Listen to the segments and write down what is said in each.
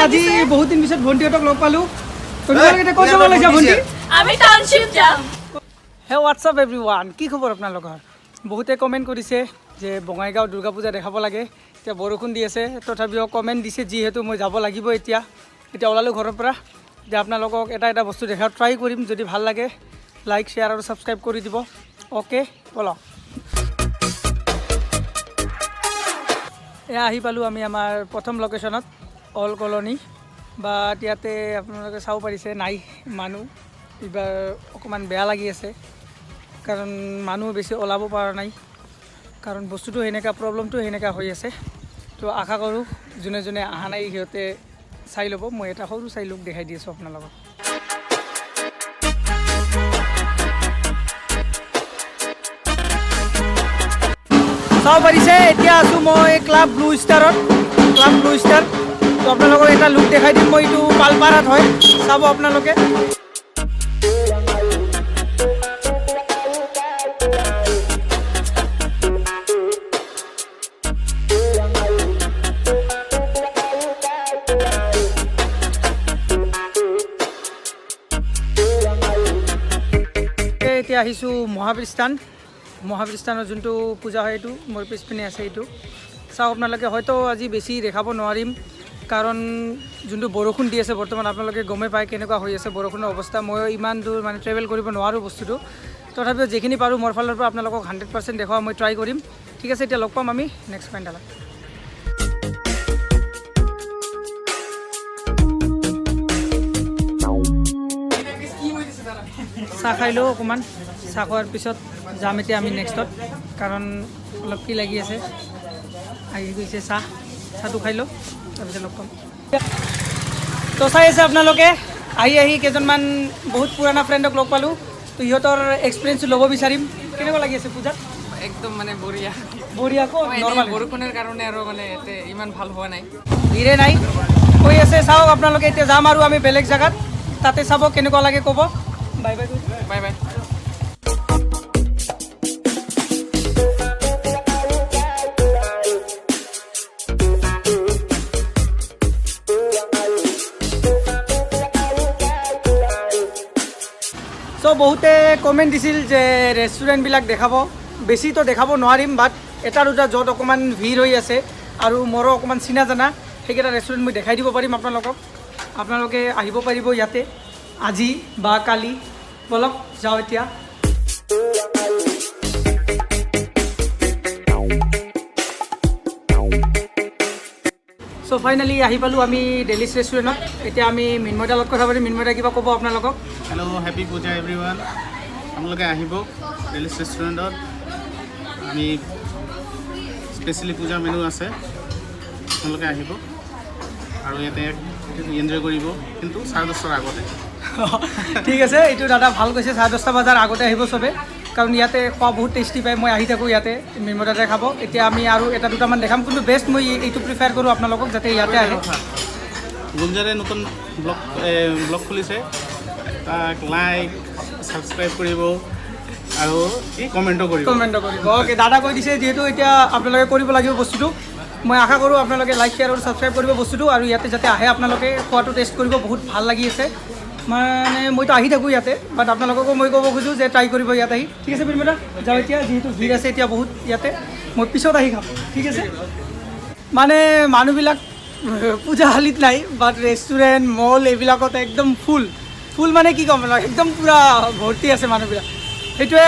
আজি বহুত দিন পিছত ভণ্টিহঁতক লগ পালোঁ। তোমালোকে এতিয়া ক'ত যাব লাগিছা ভণ্টি? আমি টাউনশ্বিপ যাম। হে হোৱাটছআপ এভৰিৱান, কি খবৰ আপোনালোকৰ? বহুতে কমেণ্ট কৰিছে যে বঙাইগাঁও দুৰ্গা পূজা দেখাব লাগে। এতিয়া বৰষুণ দি আছে, তথাপিও কমেণ্ট দিছে যিহেতু মই যাব লাগিব। এতিয়া ওলালোঁ ঘৰৰ পৰা যে আপোনালোকক এটা বস্তু দেখাওঁ ট্ৰাই কৰিম। যদি ভাল লাগে লাইক শ্বেয়াৰ আৰু ছাবস্ক্ৰাইব কৰি দিব। অ'কে ব'লক। এয়া আহি পালোঁ আমি আমাৰ প্ৰথম লোকেশ্যনত, অল কলনী। বাট ইয়াতে আপোনালোকে চাব পাৰিছে নাই মানুহ। এইবাৰ অকণমান বেয়া লাগি আছে, কাৰণ মানুহ বেছি ওলাব পৰা নাই, কাৰণ বস্তুটো সেনেকুৱা প্ৰব্লেমটো সেনেকুৱা হৈ আছে। তো আশা কৰোঁ যোনে যোনে অহা নাই সিহঁতে চাই ল'ব। মই এটা সৰু চাই লুক দেখাই দি আছোঁ আপোনালোকক। চাব পাৰিছে এতিয়া আছোঁ মই ক্লাব ব্লু ষ্টাৰত, ক্লাব ব্লু ষ্টাৰ। তো আপোনালোকক এটা লুক দেখাই দিম মই। এইটো পালপাৰাত হয়, চাব আপোনালোকে। এতিয়া আহিছোঁ মহাবীৰ স্থানৰ যোনটো পূজা হয় এইটো মোৰ পিছপিনে আছে। এইটো চাওক আপোনালোকে। হয়তো আজি বেছি দেখাব নোৱাৰিম, কাৰণ যোনটো বৰষুণ দি আছে বৰ্তমান আপোনালোকে গমেই পায় কেনেকুৱা হৈ আছে বৰষুণৰ অৱস্থা। মই ইমান দূৰ মানে ট্ৰেভেল কৰিব নোৱাৰোঁ বস্তুটো, তথাপিও যিখিনি পাৰোঁ মোৰ ফালৰ পৰা আপোনালোকক 100% দেখুওৱা মই ট্ৰাই কৰিম। ঠিক আছে, এতিয়া লগ পাম আমি নেক্সট পেণ্ডেলত। চাহ খাই লওঁ অকণমান। চাহ খোৱাৰ পিছত যাম এতিয়া আমি নেক্সটত, কাৰণ অলপ কি লাগি আছে। আহি গৈছে চাহটো খাই লওঁ, তাৰপিছত লগ পাম। তো চাই আছে আপোনালোকে, আহি কেইজনমান বহুত পুৰণা ফ্ৰেণ্ডক লগ পালোঁ। তো সিহঁতৰ এক্সপিৰিয়েঞ্চটো ল'ব বিচাৰিম। কেনেকুৱা লাগি আছে পূজাত? একদম মানে বঢ়িয়া। আকৌ নৰ্মেল বৰষুণৰ কাৰণে আৰু মানে ইয়াতে ইমান ভাল হোৱা নাই, ভিৰে নাই কৈ আছে। চাওক আপোনালোকে, এতিয়া যাম আৰু আমি বেলেগ জেগাত, তাতে চাব কেনেকুৱা লাগে ক'ব। Bye bye bye bye. চ' বহুতে কমেণ্ট দিছিল যে ৰেষ্টুৰেণ্টবিলাক দেখাব। বেছিতো দেখাব নোৱাৰিম, বাট এটা দুটা য'ত অকণমান ভিৰ হৈ আছে আৰু মোৰো অকণমান চিনা জানা সেইকেইটা ৰেষ্টুৰেণ্ট মই দেখাই দিব পাৰিম আপোনালোকক। আপোনালোকে আহিব পাৰিব ইয়াতে আজি বা কালি। বলক যাওঁ এতিয়া। চ' ফাইনেলি আহি পালোঁ আমি ডেলিছ ৰেষ্টুৰেণ্টত। এতিয়া আমি মিন্ময়দাৰ লগত কথা পাতিম। মিন্ময়দা কিবা ক'ব আপোনালোকক? হেল্ল', হেপী পূজা এভৰিৱান। আপোনালোকে আহিব ডেলিছ ৰেষ্টুৰেণ্টত। আমি স্পেচিয়েলি পূজা মেনু আছে, আপোনালোকে আহিব আৰু ইয়াতে এনজয় কৰিব, কিন্তু 10:30 আগতে। ঠিক আছে, এইটো দাদা ভাল কৈছে। 10:30 বজাৰ আগতে আহিব চবে, কাৰণ ইয়াতে খোৱা বহুত টেষ্টি পায়। মই আহি থাকোঁ ইয়াতে, মিন্ময়দাতে খাব। এতিয়া আমি আৰু এটা দুটামান দেখাম, কিন্তু বেষ্ট মই এইটো প্ৰিফাৰ কৰোঁ আপোনালোকক যাতে ইয়াতে আহে। গুঞ্জাৰে নতুন ব্লগ খুলিছে, তাক লাইক ছাবস্ক্ৰাইব কৰিব আৰু কমেণ্টো কৰিব। অ'কে, দাদা কৈ দিছে যিহেতু এতিয়া আপোনালোকে কৰিব লাগিব বস্তুটো। মই আশা কৰোঁ আপোনালোকে লাইক শ্বেয়াৰ আৰু ছাবস্ক্ৰাইব কৰিব বস্তুটো, আৰু ইয়াতে যাতে আহে আপোনালোকে খোৱাটো টেষ্ট কৰিব। বহুত ভাল লাগি আছে, মানে মইতো আহি থাকোঁ ইয়াতে, বাট আপোনালোককো মই ক'ব খোজোঁ যে ট্ৰাই কৰিব ইয়াত আহি। ঠিক আছে মিন্ময়দা, যাওঁ এতিয়া, যিহেতু ভিৰ আছে এতিয়া বহুত ইয়াতে। মই পিছত আহি খাম, ঠিক আছে? মানে মানুহবিলাক পূজাশালীত নাই, বাট ৰেষ্টুৰেণ্ট মল এইবিলাকত একদম ফুল মানে কি ক'ম, একদম পূৰা ভৰ্তি আছে মানুহবিলাক। সেইটোৱে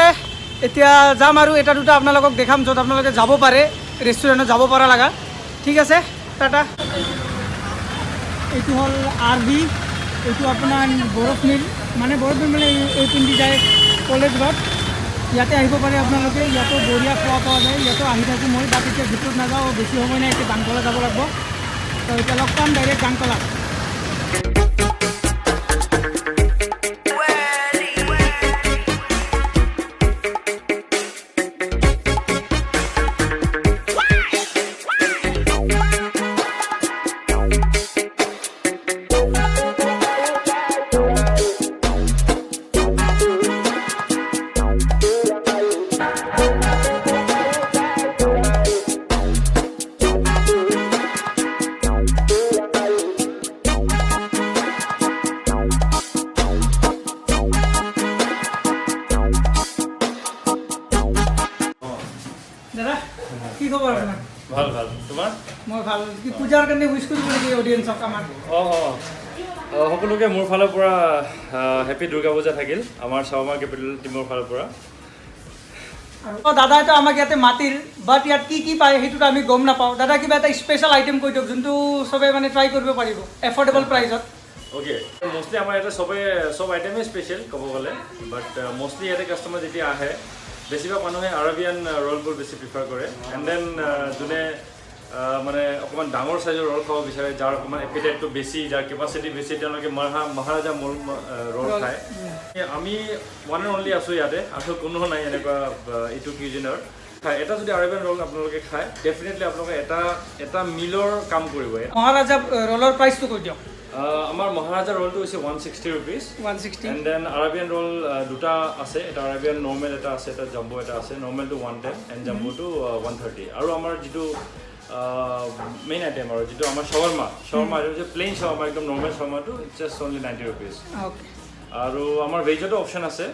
এতিয়া যাম আৰু এটা দুটা আপোনালোকক দেখাম য'ত আপোনালোকে যাব পাৰে, ৰেষ্টুৰেণ্টত যাব পৰা লগা। ঠিক আছে, টাটা। এইটো হ'ল RV, এইটো আপোনাৰ বৰফ মিল মানে এই পিন্ধি যায় কলেজ ঘৰত। ইয়াতে আহিব পাৰে আপোনালোকে, ইয়াতো বঢ়িয়া খোৱা পোৱা যায়। ইয়াতো আহি থাকোঁ মই, বাট এতিয়া ভিতৰত নাযাওঁ, বেছি সময় নাই। এতিয়া গাংতলা যাব লাগিব। তো এতিয়া লগ পাম ডাইৰেক্ট গাংতলা। দাদা কি খবৰ আপোনাৰ ভাল ভাল তোমাৰ মই ভাল কি পূজাৰ কাৰণে উইশ কৰিব নেকি অডিয়েন্সক আমাৰ সকলোকে মোৰ ফালৰ পৰা হেপী দুৰ্গা পূজা থাকিল আমাৰ চাওমা কেপিটেল টিমৰ ফালৰ পৰা আৰু দাদাইতো আমাক ইয়াতে মাতিল বাট ইয়াত কি কি পায় সেইটোতো আমি গম নাপাওঁ দাদা কিবা এটা স্পেচিয়েল আইটেম কৈ দিয়ক যোনটো চবে মানে ট্ৰাই কৰিব পাৰিব এফৰ্ডেবল প্ৰাইচত অ'কে মষ্টলি আমাৰ ইয়াতে চব আইটেমেই স্পেচিয়েল ক'ব গ'লে বাট মষ্টলি ইয়াতে কাষ্টমাৰ যেতিয়া আহে বেছিভাগ মানুহে আৰবিয়ান ৰ'লবোৰ বেছি প্ৰিফাৰ কৰে এণ্ড দেন যোনে মানে অকণমান ডাঙৰ চাইজৰ ৰ'ল খাব বিচাৰে যাৰ অকণমান এপিটাইটটো বেছি যাৰ কেপাচিটি বেছি তেওঁলোকে মহাৰাজা মূল ৰ'ল খায় আমি ওৱান এণ্ড অনলি আছোঁ ইয়াতে আৰু কোনো নাই এনেকুৱা এইটো কিউজিনৰ এটা যদি আৰবিয়ান ৰ'ল আপোনালোকে খায় ডেফিনেটলি আপোনালোকে এটা মিলৰ কাম কৰিব মহাৰাজা ৰ'লৰ প্ৰাইচটো কৈ দিয়ক আমাৰ মহাৰাজা ৰ'লটো হৈছে 160 ৰুপিজ 160 এণ্ড দেন আৰবিয়ান ৰ'ল দুটা আছে এটা আৰবিয়ান নৰ্মেল এটা আছে এটা জাম্বো এটা আছে নৰ্মেলটো 110 এণ্ড জাম্বোটো 130 আৰু আমাৰ যিটো মেইন আইটেম আৰু যিটো আমাৰ শাৱাৰ্মা এইটো হৈছে প্লেইন শাৱাৰ্মা একদম নৰ্মেল শাৱাৰ্মাটো জাষ্ট অনলি 90 ৰুপিজ আৰু আমাৰ ভেজতো অপশ্যন আছে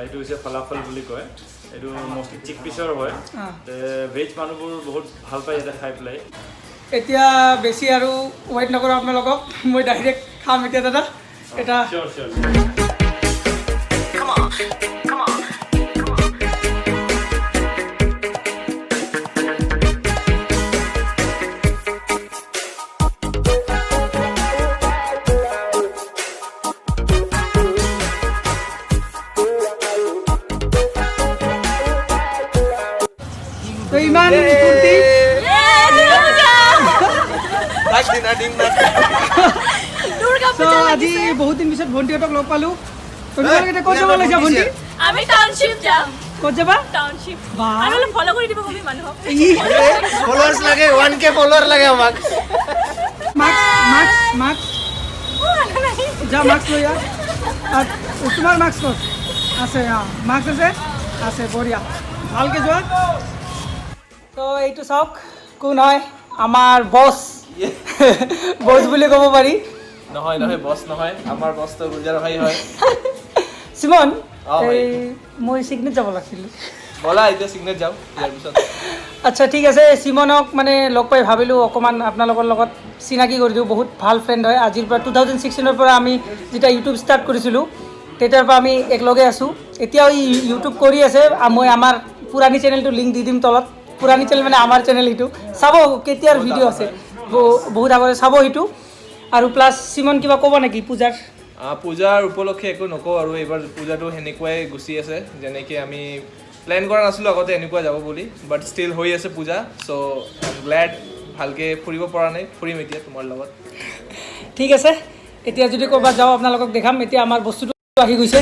এইটো হৈছে ফালাফল বুলি কয় এইটো মষ্টলি চিক পিচৰ হয় ভেজ মানুহবোৰ বহুত ভাল পায় ইয়াতে খাই পেলাই এতিয়া বেছি আৰু ৱেইট নকৰোঁ আপোনালোকক মই ডাইৰেক্ট খাম এতিয়া দাদা এটা চিয়'ৰ চিয়'ৰ তো ইমান ফূৰ্তি দুৰ্গা তো আজি বহুত দিন পিছত ভণ্টিহঁতক লগ পালোঁ তোমালোকে এতিয়া ক'ত যাব লাগিছা ভণ্টি আমি টাউনশ্বিপ যাম ক'ত যাবা টাউনশ্বিপ বাহ। আৰু অলপ ফলো কৰি দিব কবি মানুহক ফলোৱাৰ্ছ লাগে 1K ফলোৱাৰ লাগে আমাক মাস্ক যা মাস্ক লৈ আহ আৰু তোমাৰ মাস্ক ক'ত আছে মাস্ক আছে বঢ়িয়া ভালকৈ যোৱা তো এইটো চাওক কোন হয় আমাৰ বছ বছ বুলি ক'ব পাৰি নহয় বছ নহয় আমাৰ বছটো গুলজাৰ ভাই হয় চিমন ভাই। এই মই চিগনেট যাব লাগিছিল ব'লা এতিয়া চিগনেট যাওঁ ইয়াৰ পিছত আচ্ছা ঠিক আছে চিমনক মানে লগ পাই ভাবিলোঁ অকণমান আপোনালোকৰ লগত চিনাকি কৰি দিওঁ বহুত ভাল ফ্ৰেণ্ড হয় আজিৰ পৰা 2016 পৰা আমি যেতিয়া ইউটিউব ষ্টাৰ্ট কৰিছিলোঁ তেতিয়াৰ পৰা আমি একেলগে আছোঁ এতিয়াও ইউটিউব কৰি আছে মই আমাৰ পুৰাণি চেনেলটো লিংক দি দিম তলত পুৰাণি চেনেল মানে আমাৰ চেনেল সেইটো চাব কেতিয়াৰ ভিডিঅ' আছে বহুত আগতে চাব সেইটো আৰু প্লাছ চিমন কিবা ক'ব নেকি পূজাৰ পূজাৰ উপলক্ষে একো নকওঁ আৰু এইবাৰ পূজাটো সেনেকুৱাই গুচি আছে যেনেকৈ আমি প্লেন কৰা নাছিলোঁ আগতে এনেকুৱা যাব বুলি বাট ষ্টিল হৈ আছে পূজা চ' আই এম গ্লেড ভালকৈ ফুৰিব পৰা নাই ফুৰিম এতিয়া তোমাৰ লগত ঠিক আছে এতিয়া যদি ক'ৰবাত যাওঁ আপোনালোকক দেখাম এতিয়া আমাৰ বস্তুটো আহি গৈছে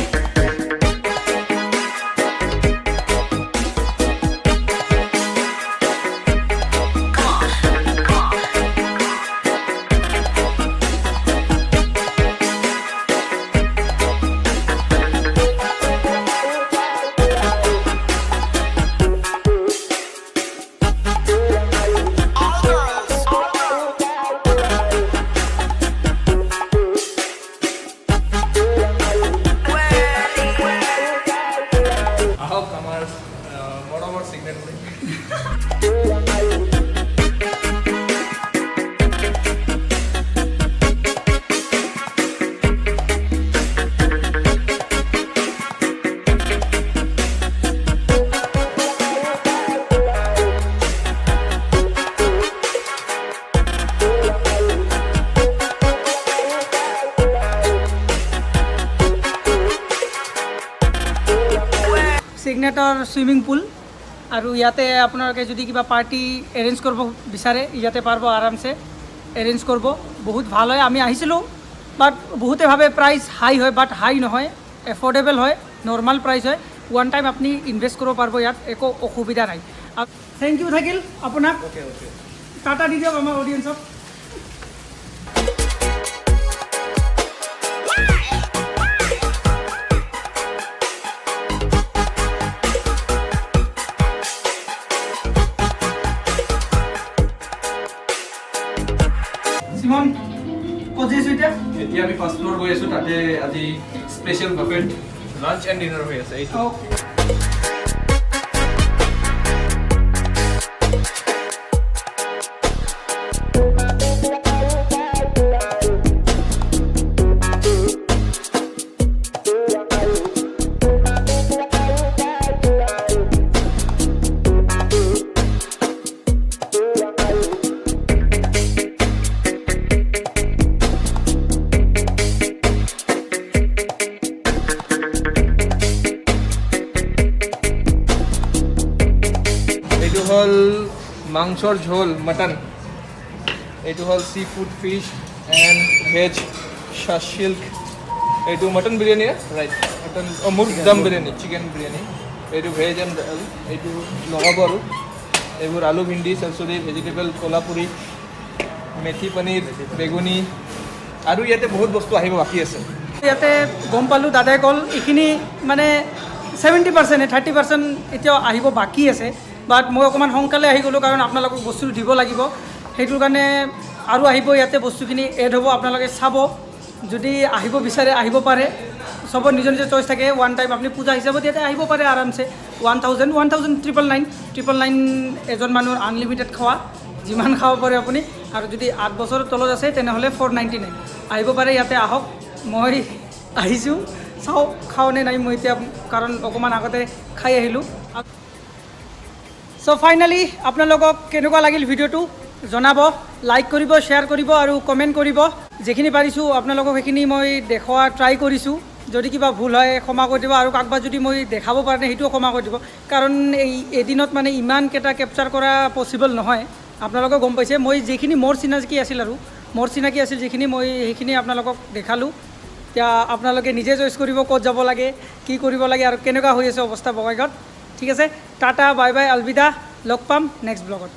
আহক আমাৰ মৰমৰ চিগনেট বুলি চিগনেটৰ ছুইমিং পুল আৰু ইয়াতে আপোনালোকে যদি কিবা পাৰ্টি এৰেঞ্জ কৰিব বিচাৰে ইয়াতে পাৰিব আৰামছে এৰেঞ্জ কৰিব বহুত ভাল হয় আমি আহিছিলোঁ বাট বহুতে ভাবে প্ৰাইচ হাই হয় বাট হাই নহয় এফৰ্ডেবল হয় নৰ্মাল প্ৰাইচ হয় ওৱান টাইম আপুনি ইনভেষ্ট কৰিব পাৰিব ইয়াত একো অসুবিধা নাই থেংক ইউ থাকিল আপোনাক টাটা দি দিয়ক আমাৰ অডিয়েঞ্চক চিমন ক'ত যাইছোঁ এতিয়া এতিয়া আমি ফাৰ্ষ্ট ফ্ল'ৰ গৈ আছোঁ তাতে আজি special buffet lunch and dinner হৈ আছে এইটো Okay. হ'ল মাংসৰ ঝোল মটন, এইটো হ'ল sea food fish and veg শ্বাশ্বিল্ক, এইটো মটন বিৰিয়ানী ৰাইট মটন মোৰ দম বিৰিয়ানী চিকেন বিৰিয়ানী, এইটো ভেজ এণ্ড এইটো লগাব আৰু এইবোৰ আলু ভিন্দি চৰচৰি ভেজিটেবল কোলাপুৰি মেথি পনীৰ বেগুনী আৰু ইয়াতে বহুত বস্তু আহিব বাকী আছে। ইয়াতে গম পালোঁ দাদাই ক'ল এইখিনি মানে 70% 30% এতিয়াও আহিব বাকী আছে, বাট মই অকণমান সোনকালে আহি গ'লোঁ কাৰণ আপোনালোকক বস্তুটো দিব লাগিব, সেইটোৰ কাৰণে আৰু আহিব ইয়াতে বস্তুখিনি এড হ'ব, আপোনালোকে চাব, যদি আহিব বিচাৰে আহিব পাৰে, চবৰ নিজৰ নিজৰ চইচ থাকে। ওৱান টাইম আপুনি পূজা হিচাপত ইয়াতে আহিব পাৰে আৰামছে। 1,999 এজন মানুহৰ আনলিমিটেড খোৱা, যিমান খাব পাৰে আপুনি, আৰু যদি 8 বছৰৰ তলত আছে তেনেহ'লে 499 আহিব পাৰে, ইয়াতে আহক। মই আহিছোঁ, চাওঁ খাওঁ নে নাই মই এতিয়া, কাৰণ অকণমান আগতে খাই আহিলোঁ। চ' ফাইনেলি আপোনালোকক কেনেকুৱা লাগিল ভিডিঅ'টো জনাব, লাইক কৰিব, শ্বেয়াৰ কৰিব আৰু কমেণ্ট কৰিব। যিখিনি পাৰিছোঁ আপোনালোকক সেইখিনি মই দেখুওৱা ট্ৰাই কৰিছোঁ, যদি কিবা ভুল হয় ক্ষমা কৰি দিব, আৰু কাৰোবাক যদি মই দেখাব পৰা নাই সেইটোও ক্ষমা কৰি দিব, কাৰণ এই এদিনত মানে ইমানকেইটা কেপচাৰ কৰা পচিবল নহয়। আপোনালোকে গম পাইছে, মই যিখিনি মোৰ চিনাকি আছিল আৰু মোৰ চিনাকি আছিল যিখিনি মই সেইখিনি আপোনালোকক দেখালোঁ। এতিয়া আপোনালোকে নিজে চইচ কৰিব ক'ত যাব লাগে, কি কৰিব লাগে আৰু কেনেকুৱা হৈ আছে অৱস্থা বঙাইগাঁৱত। ঠিক আছে, টাটা বাই বাই, আলবিদা, লগ পাম নেক্সট ব্লগত।